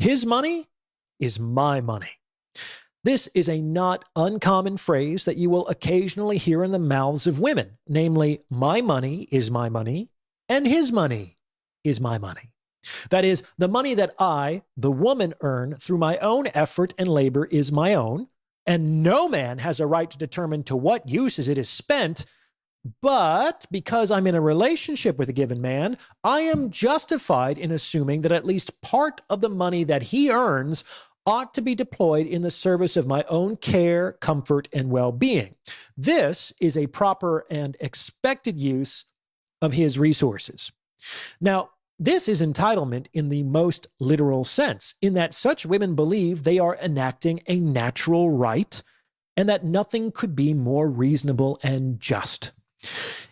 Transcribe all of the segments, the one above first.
His money is my money. This is a not uncommon phrase that you will occasionally hear in the mouths of women, namely, my money is my money, and his money is my money. That is, the money that I, the woman, earn through my own effort and labor is my own, and no man has a right to determine to what uses it is spent. But because I'm in a relationship with a given man, I am justified in assuming that at least part of the money that he earns ought to be deployed in the service of my own care, comfort, and well-being. This is a proper and expected use of his resources. Now, this is entitlement in the most literal sense, in that such women believe they are enacting a natural right and that nothing could be more reasonable and just.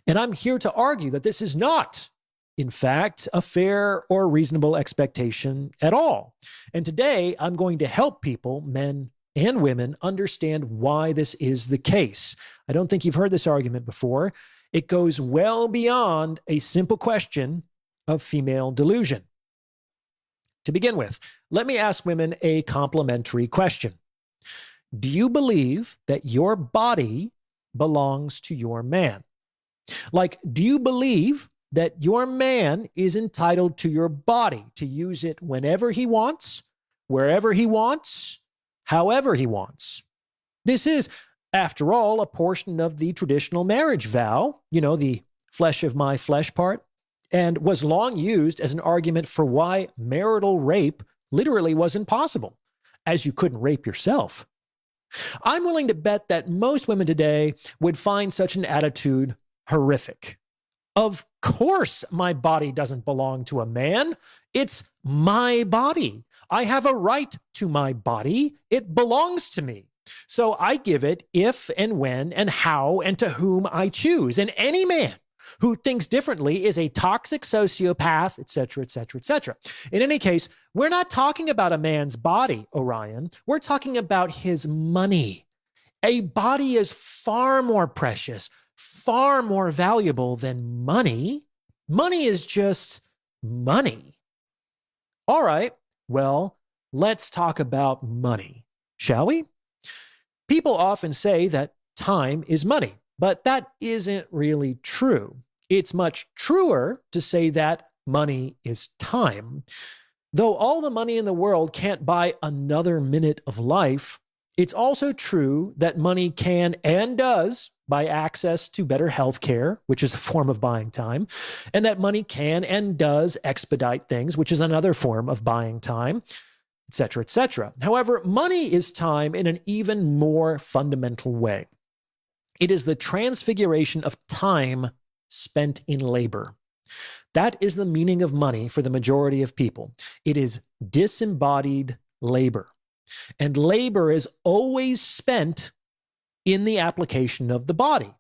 And I'm here to argue that this is not, in fact, a fair or reasonable expectation at all. And today, I'm going to help people, men and women, understand why this is the case. I don't think you've heard this argument before. It goes well beyond a simple question of female delusion. To begin with, let me ask women a complimentary question. Do you believe that your body belongs to your man? Like, do you believe that your man is entitled to your body to use it whenever he wants, wherever he wants, however he wants? This is, after all, a portion of the traditional marriage vow, the flesh of my flesh part, and was long used as an argument for why marital rape literally wasn't possible, as you couldn't rape yourself. I'm willing to bet that most women today would find such an attitude horrific. Of course, my body doesn't belong to a man. It's my body. I have a right to my body. It belongs to me. So I give it if and when and how and to whom I choose. And any man who thinks differently is a toxic sociopath, et cetera, et cetera, et cetera. In any case, we're not talking about a man's body, Orion. We're talking about his money. A body is far more precious, far more valuable than money. Money is just money. All right, well, let's talk about money, shall we? People often say that time is money, but that isn't really true. It's much truer to say that money is time. Though all the money in the world can't buy another minute of life, it's also true that money can and does buy access to better health care, which is a form of buying time, and that money can and does expedite things, which is another form of buying time, et cetera, et cetera. However, money is time in an even more fundamental way. It is the transfiguration of time spent in labor. That is the meaning of money for the majority of people. It is disembodied labor. And labor is always spent in the application of the body.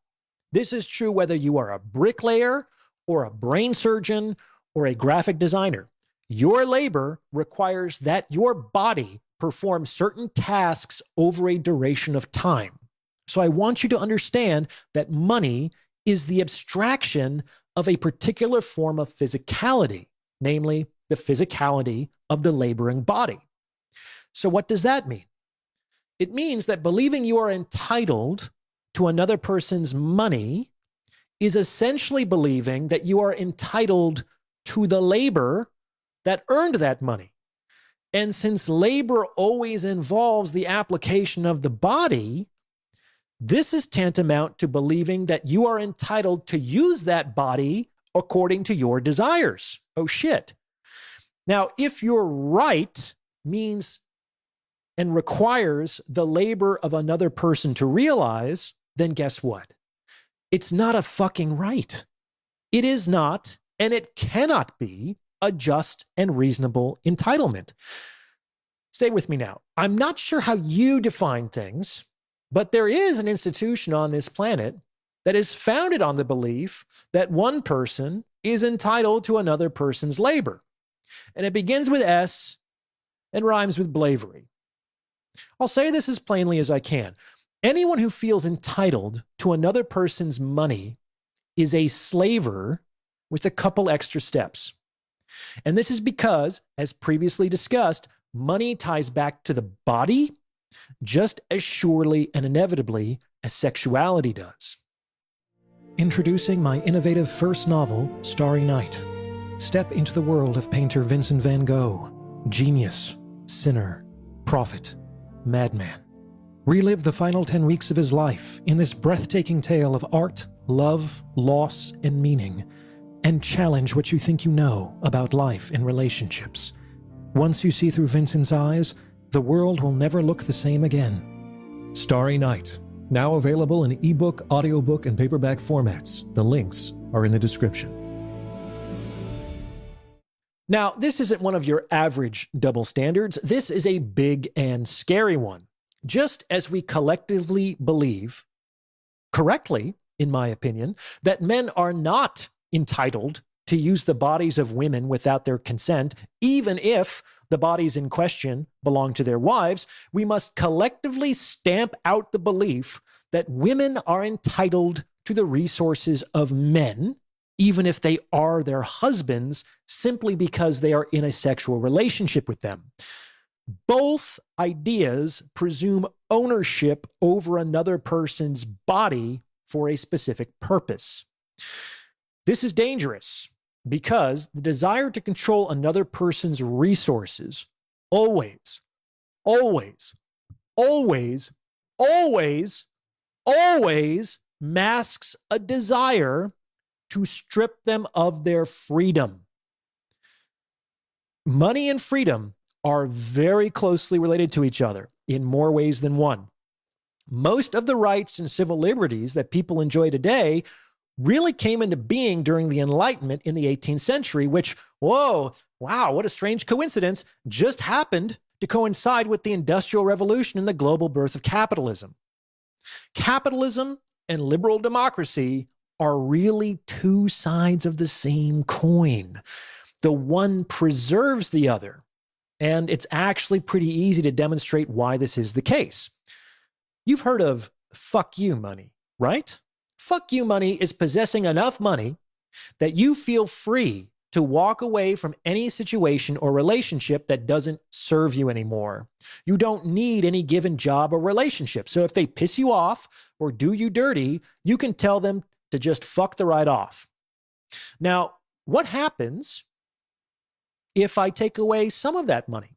This is true whether you are a bricklayer or a brain surgeon or a graphic designer. Your labor requires that your body perform certain tasks over a duration of time. So I want you to understand that money is the abstraction of a particular form of physicality, namely the physicality of the laboring body. So what does that mean? It means that believing you are entitled to another person's money is essentially believing that you are entitled to the labor that earned that money. And since labor always involves the application of the body, this is tantamount to believing that you are entitled to use that body according to your desires. Oh, shit. Now, if your right means and requires the labor of another person to realize, then guess what? It's not a fucking right. It is not, and it cannot be, a just and reasonable entitlement. Stay with me now. I'm not sure how you define things, but there is an institution on this planet that is founded on the belief that one person is entitled to another person's labor. And it begins with S and rhymes with blavery. I'll say this as plainly as I can. Anyone who feels entitled to another person's money is a slaver with a couple extra steps. And this is because, as previously discussed, money ties back to the body just as surely and inevitably as sexuality does. Introducing my innovative first novel, Starry Night. Step into the world of painter Vincent van Gogh, genius, sinner, prophet, madman. Relive the final 10 weeks of his life in this breathtaking tale of art, love, loss, and meaning, and challenge what you think you know about life and relationships. Once you see through Vincent's eyes, the world will never look the same again. Starry Night, now available in ebook, audiobook, and paperback formats. The links are in the description. Now, this isn't one of your average double standards. This is a big and scary one. Just as we collectively believe, correctly, in my opinion, that men are not entitled to use the bodies of women without their consent, even if the bodies in question belong to their wives, we must collectively stamp out the belief that women are entitled to the resources of men, even if they are their husbands, simply because they are in a sexual relationship with them. Both ideas presume ownership over another person's body for a specific purpose. This is dangerous because the desire to control another person's resources always, always, always, always, always masks a desire to strip them of their freedom. Money and freedom are very closely related to each other in more ways than one. Most of the rights and civil liberties that people enjoy today really came into being during the Enlightenment in the 18th century, which, wow, what a strange coincidence, just happened to coincide with the Industrial Revolution and the global birth of capitalism. Capitalism and liberal democracy are really two sides of the same coin. The one preserves the other. And it's actually pretty easy to demonstrate why this is the case. You've heard of fuck you money, right? Fuck you money is possessing enough money that you feel free to walk away from any situation or relationship that doesn't serve you anymore. You don't need any given job or relationship. So if they piss you off or do you dirty, you can tell them to just fuck the right off. Now, what happens if I take away some of that money?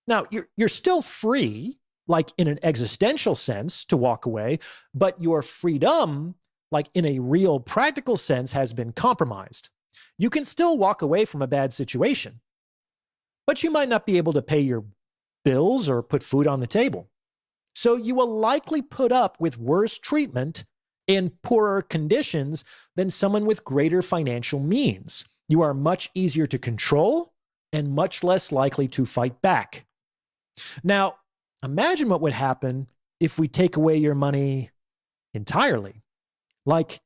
Now, you're still free, like in an existential sense, to walk away, but your freedom, like in a real practical sense, has been compromised. You can still walk away from a bad situation, but you might not be able to pay your bills or put food on the table. So you will likely put up with worse treatment and poorer conditions than someone with greater financial means. You are much easier to control and much less likely to fight back. Now, imagine what would happen if we take away your money entirely. Like,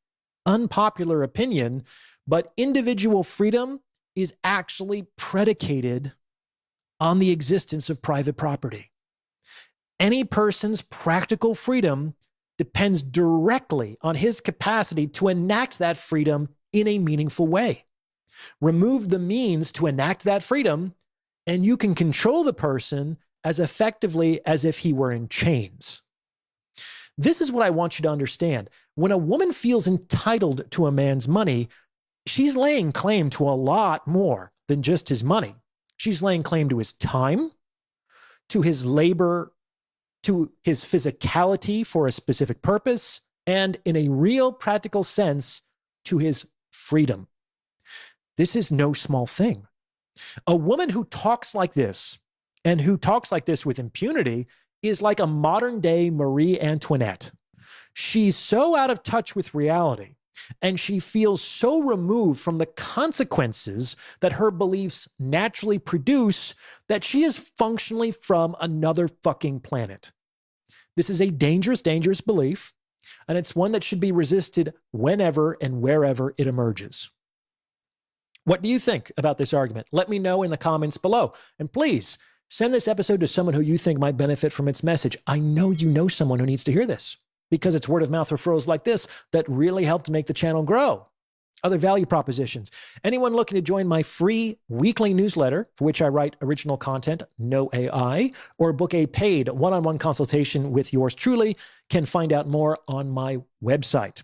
unpopular opinion, but individual freedom is actually predicated on the existence of private property. Any person's practical freedom depends directly on his capacity to enact that freedom in a meaningful way. Remove the means to enact that freedom, and you can control the person as effectively as if he were in chains. This is what I want you to understand. When a woman feels entitled to a man's money, she's laying claim to a lot more than just his money. She's laying claim to his time, to his labor, to his physicality for a specific purpose, and in a real practical sense, to his freedom. This is no small thing. A woman who talks like this, and who talks like this with impunity, is like a modern day Marie Antoinette. She's so out of touch with reality, and she feels so removed from the consequences that her beliefs naturally produce that she is functionally from another fucking planet. This is a dangerous, dangerous belief, and it's one that should be resisted whenever and wherever it emerges. What do you think about this argument? Let me know in the comments below. And please, send this episode to someone who you think might benefit from its message. I know you know someone who needs to hear this, because it's word of mouth referrals like this that really help to make the channel grow. Other value propositions. Anyone looking to join my free weekly newsletter, for which I write original content, no AI, or book a paid one-on-one consultation with yours truly, can find out more on my website.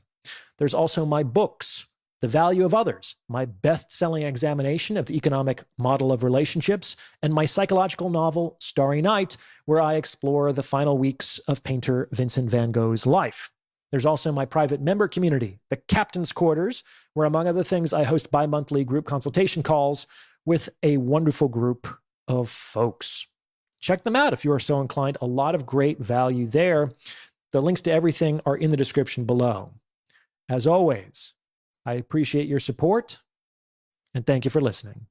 There's also my books, The Value of Others, my best-selling examination of the economic model of relationships, and my psychological novel, Starry Night, where I explore the final weeks of painter Vincent van Gogh's life. There's also my private member community, the Captain's Quarters, where, among other things, I host bi-monthly group consultation calls with a wonderful group of folks. Check them out if you are so inclined. A lot of great value there. The links to everything are in the description below. As always, I appreciate your support, and thank you for listening.